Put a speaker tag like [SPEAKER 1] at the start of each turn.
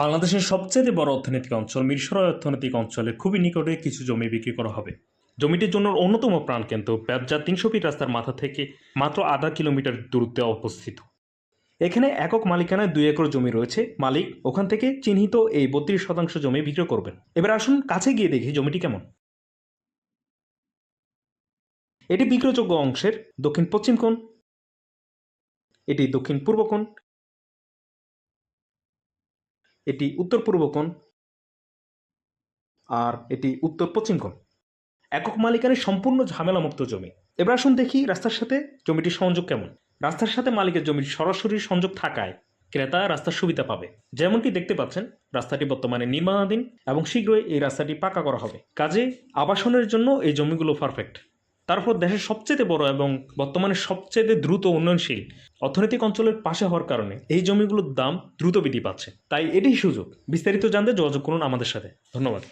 [SPEAKER 1] বাংলাদেশের সবচেয়ে বড় অর্থনৈতিক অঞ্চল মিরসরাই অর্থনৈতিক অঞ্চলের খুবই নিকটে কিছু জমি বিক্রি করা হবে। জমিটির জন্য অন্যতম প্রাণকেন্দ্র পেঁয়াজা ৩০০ ফিট রাস্তার মাথা থেকে মাত্র আধা কিলোমিটার দূরত্বে অবস্থিত। এখানে একক মালিকানায় ২ একর জমি রয়েছে। মালিক ওখান থেকে চিহ্নিত এই ৩২% জমি বিক্রি করবেন। এবার আসুন কাছে গিয়ে দেখি জমিটি কেমন। এটি বিক্রয়যোগ্য অংশের দক্ষিণ পশ্চিম কোণ, এটি দক্ষিণ পূর্ব কোণ, এটি উত্তর পূর্ব কোণ, আর এটি উত্তর পশ্চিম কোণ। একক মালিকানার সম্পূর্ণ ঝামেলামুক্ত জমি। এবার আসুন দেখি রাস্তার সাথে জমিটির সংযোগ কেমন। রাস্তার সাথে মালিকের জমির সরাসরি সংযোগ থাকায় ক্রেতা রাস্তার সুবিধা পাবে। যেমনটি দেখতে পাচ্ছেন, রাস্তাটি বর্তমানে নির্মাণাধীন এবং শীঘ্রই এই রাস্তাটি পাকা করা হবে। কাজে আবাসনের জন্য এই জমিগুলো পারফেক্ট। তারপর দেশের সবচেয়ে বড় এবং বর্তমানে সবচেয়ে দ্রুত উন্নয়নশীল অর্থনৈতিক অঞ্চলের পাশে হওয়ার কারণে এই জমিগুলোর দাম দ্রুত বৃদ্ধি পাচ্ছে। তাই এটাই সুযোগ। বিস্তারিত জানতে যোগাযোগ করুন আমাদের সাথে। ধন্যবাদ।